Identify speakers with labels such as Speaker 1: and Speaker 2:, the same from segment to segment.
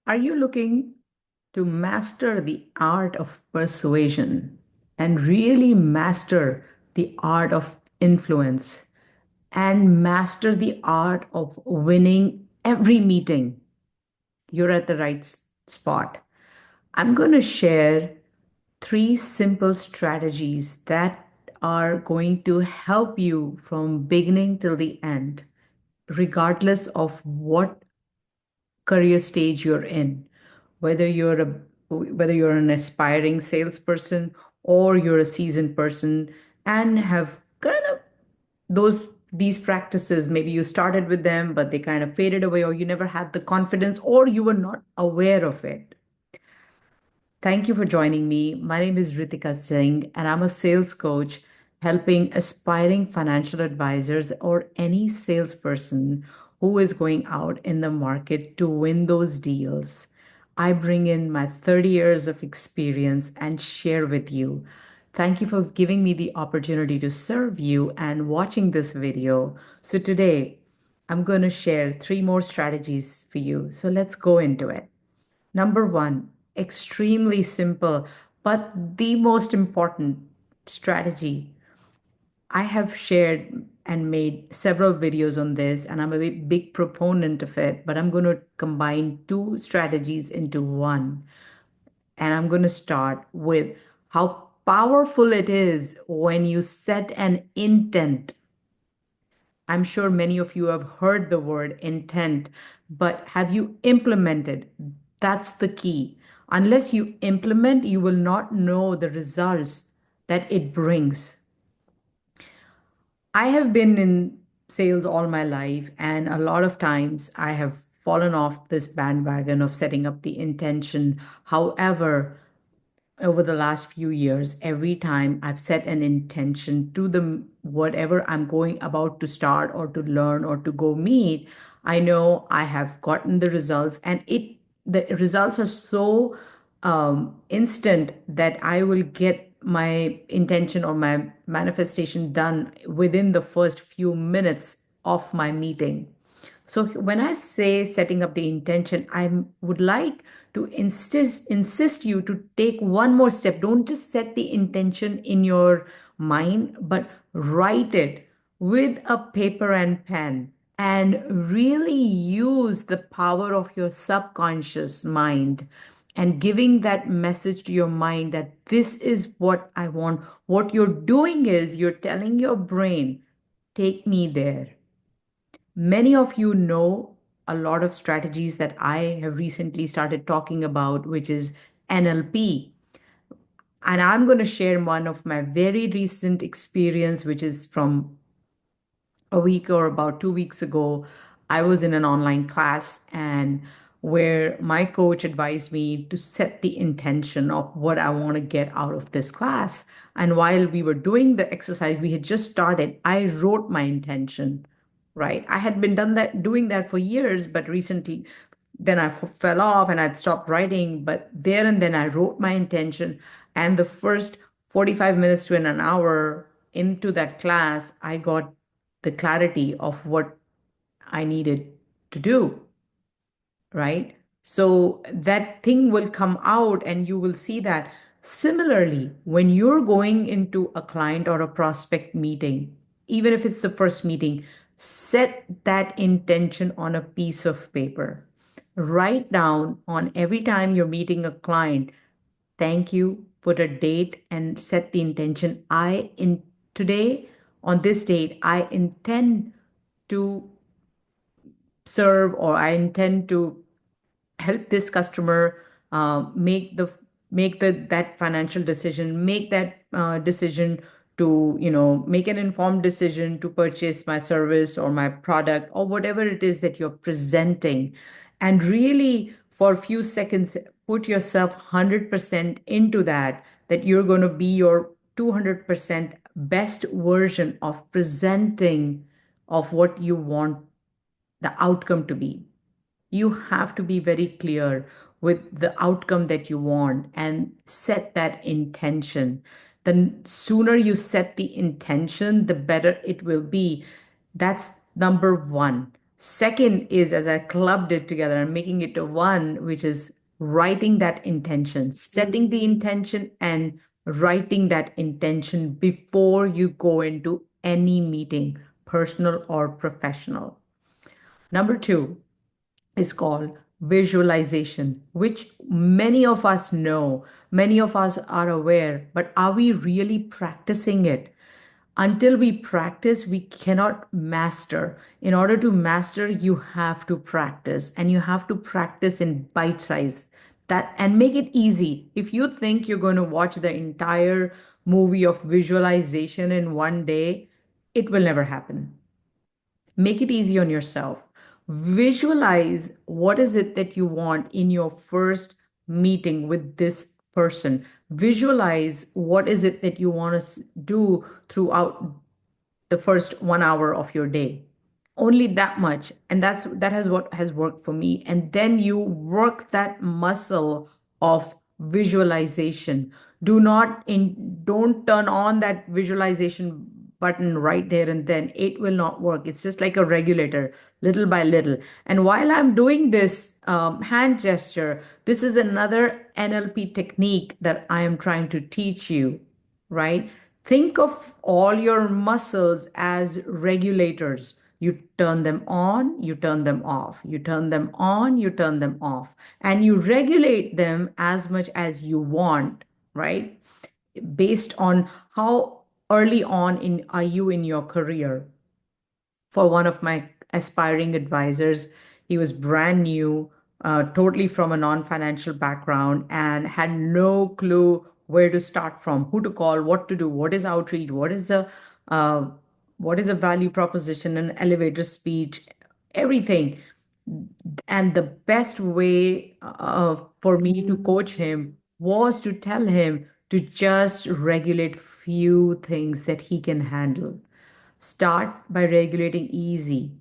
Speaker 1: Are you looking to master the art of persuasion and really master the art of influence and master the art of winning every meeting? You're at the right spot. I'm going to share three simple strategies that are going to help you from beginning till the end, regardless of what career stage you're in, whether you're an aspiring salesperson or you're a seasoned person and have kind of these practices. Maybe you started with them but they kind of faded away, or you never had the confidence, or you were not aware of it. Thank you for joining me. My name is Ritika Singh, and I'm a sales coach helping aspiring financial advisors or any salesperson who is going out in the market to win those deals. I bring in my 30 years of experience and share with you. Thank you for giving me the opportunity to serve you and watching this video. So, today I'm going to share three more strategies for you. So, let's go into it. Number one, extremely simple, but the most important strategy. I have shared and made several videos on this, and I'm a big proponent of it, but I'm going to combine two strategies into one. And I'm going to start with how powerful it is when you set an intent. I'm sure many of you have heard the word intent, but have you implemented? That's the key. Unless you implement, you will not know the results that it brings. I have been in sales all my life, and a lot of times I have fallen off this bandwagon of setting up the intention. However, over the last few years, every time I've set an intention to the whatever I'm going about to start or to learn or to go meet, I know I have gotten the results, and the results are so instant that I will get my intention or my manifestation done within the first few minutes of my meeting. So when I say setting up the intention, I would like to insist you to take one more step. Don't just set the intention in your mind, but write it with a paper and pen and really use the power of your subconscious mind and giving that message to your mind that this is what I want. What you're doing is you're telling your brain, take me there. Many of you know a lot of strategies that I have recently started talking about, which is NLP. And I'm going to share one of my very recent experience, which is from a week or about 2 weeks ago. I was in an online class and where my coach advised me to set the intention of what I want to get out of this class. And while we were doing the exercise, we had just started, I wrote my intention, right? I had been done that doing that for years, but recently then I fell off and I'd stopped writing. But there and then I wrote my intention. And the first 45 minutes to an hour into that class, I got the clarity of what I needed to do, right? So that thing will come out and you will see that. Similarly, when you're going into a client or a prospect meeting, even if it's the first meeting, set that intention on a piece of paper. Write down on every time you're meeting a client, thank you, put a date and set the intention. In today, on this date, I intend to serve or I intend to help this customer make the that financial decision, make that decision to make an informed decision to purchase my service or my product or whatever it is that you're presenting, and really for a few seconds put yourself 100% into that you're going to be your 200% best version of presenting of what you want the outcome to be. You have to be very clear with the outcome that you want and set that intention. The sooner you set the intention, the better it will be. That's number one. Second is, as I clubbed it together and making it to one, which is writing that intention, setting the intention and writing that intention before you go into any meeting, personal or professional. Number two is called visualization, which many of us know, many of us are aware, but are we really practicing it? Until we practice, we cannot master. In order to master, you have to practice, and you have to practice in bite size that and make it easy. If you think you're going to watch the entire movie of visualization in one day, it will never happen. Make it easy on yourself. Visualize what is it that you want in your first meeting with this person. Visualize what is it that you want to do throughout the first 1 hour of your day. Only that much. And that has what has worked for me. And then you work that muscle of visualization. Don't turn on that visualization button right there and then. It will not work. It's just like a regulator, little by little. And while I'm doing this hand gesture, this is another NLP technique that I am trying to teach you, right? Think of all your muscles as regulators. You turn them on, you turn them off, you turn them on, you turn them off, and you regulate them as much as you want, right? Based on how early on in are you in your career. For one of my aspiring advisors, he was brand new, totally from a non-financial background, and had no clue where to start from, who to call, what to do, what is outreach, uh, what is a value proposition, an elevator speech, everything. And the best way for me to coach him was to tell him to just regulate few things that he can handle. Start by regulating easy.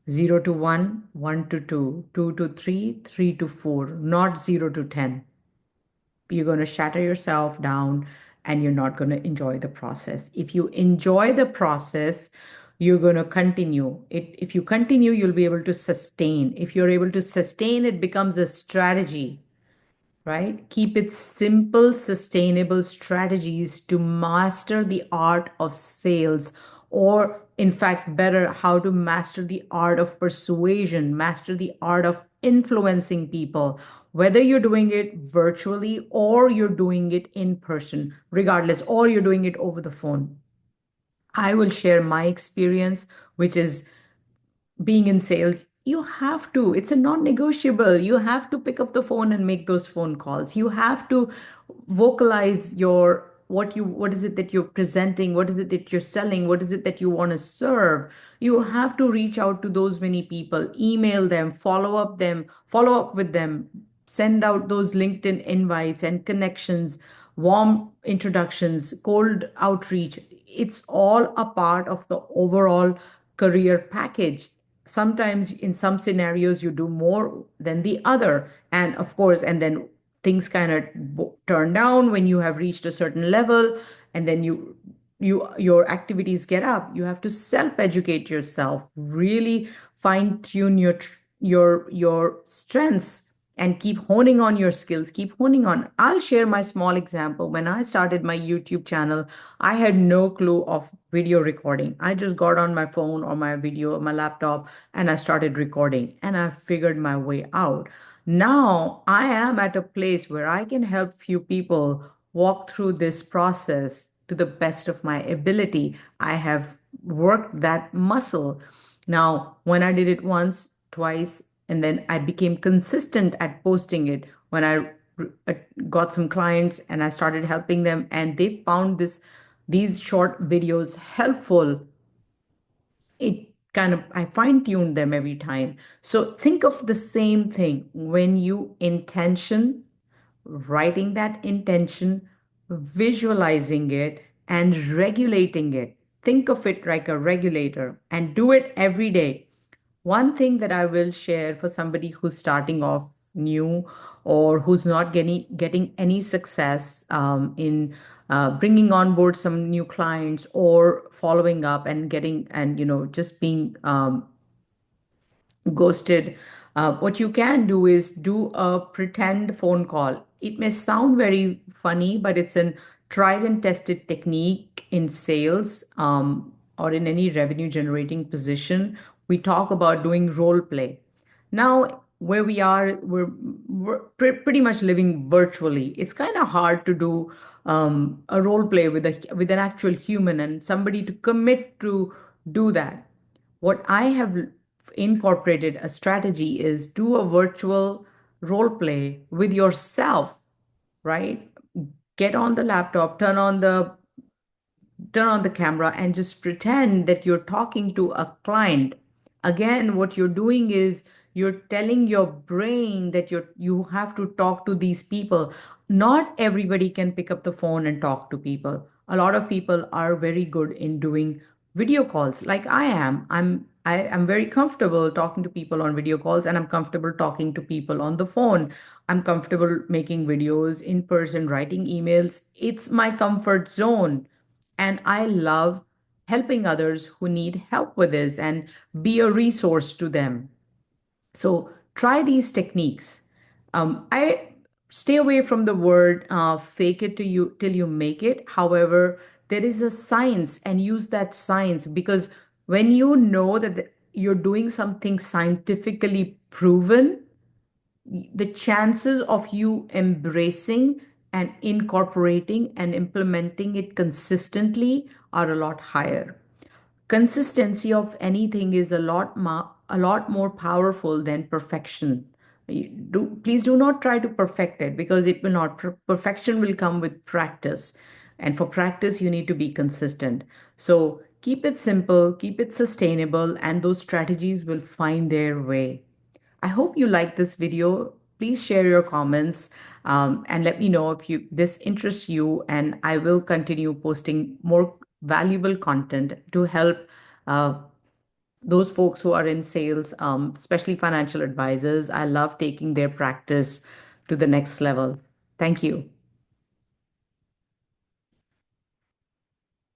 Speaker 1: 0 to 1, 1 to 2, 2 to 3, 3 to 4, not 0 to 10. You're going to shatter yourself down and you're not going to enjoy the process. If you enjoy the process, you're going to continue. If you continue, you'll be able to sustain. If you're able to sustain, it becomes a strategy, right? Keep it simple, sustainable strategies to master the art of sales, or in fact, better, how to master the art of persuasion, master the art of influencing people, whether you're doing it virtually or you're doing it in person, regardless, or you're doing it over the phone. I will share my experience, which is being in sales, you have to, it's a non-negotiable. You have to pick up the phone and make those phone calls. You have to vocalize your what is it that you're presenting, what is it that you're selling, what is it that you want to serve. You have to reach out to those many people, email them, follow up with them, send out those LinkedIn invites and connections, warm introductions, cold outreach. It's all a part of the overall career package. Sometimes in some scenarios you do more than the other, and of course, and then things kind of turn down when you have reached a certain level, and then your activities get up. You have to self educate yourself, really fine tune your strengths, and keep honing on your skills, keep honing on. I'll share my small example. When I started my YouTube channel, I had no clue of video recording. I just got on my phone or my video or my laptop and I started recording, and I figured my way out. Now I am at a place where I can help few people walk through this process to the best of my ability. I have worked that muscle. Now, when I did it once, twice, and then I became consistent at posting it, when I uh, got some clients and I started helping them, and they found these short videos helpful, it kind of, I fine tuned them every time. So think of the same thing when you intention, writing that intention, visualizing it, and regulating it. Think of it like a regulator and do it every day. One thing that I will share for somebody who's starting off new, or who's not getting any success in bringing on board some new clients, or following up and getting, and just being ghosted, what you can do is do a pretend phone call. It may sound very funny, but it's a tried and tested technique in sales, or in any revenue generating position. We talk about doing role play. Now, where we are, we're pretty much living virtually. It's kind of hard to do a role play with with an actual human and somebody to commit to do that. What I have incorporated a strategy is do a virtual role play with yourself, right? Get on the laptop, turn on the camera and just pretend that you're talking to a client. Again, what you're doing is you're telling your brain that you have to talk to these people. Not everybody can pick up the phone and talk to people. A lot of people are very good in doing video calls like I am. I am very comfortable talking to people on video calls, and I'm comfortable talking to people on the phone. I'm comfortable making videos in person, writing emails. It's my comfort zone, and I love helping others who need help with this and be a resource to them. So try these techniques. I stay away from the word fake it till you make it. However, there is a science, and use that science, because when you know that you're doing something scientifically proven, the chances of you embracing and incorporating and implementing it consistently are a lot higher. Consistency of anything is a lot more powerful than perfection. Please do not try to perfect it, because it will not. Perfection will come with practice, and for practice you need to be consistent. So keep it simple, keep it sustainable, and those strategies will find their way. I hope you like this video. Please share your comments, and let me know if this interests you. And I will continue posting more valuable content to help uh, those folks who are in sales, especially financial advisors. I love taking their practice to the next level. Thank you.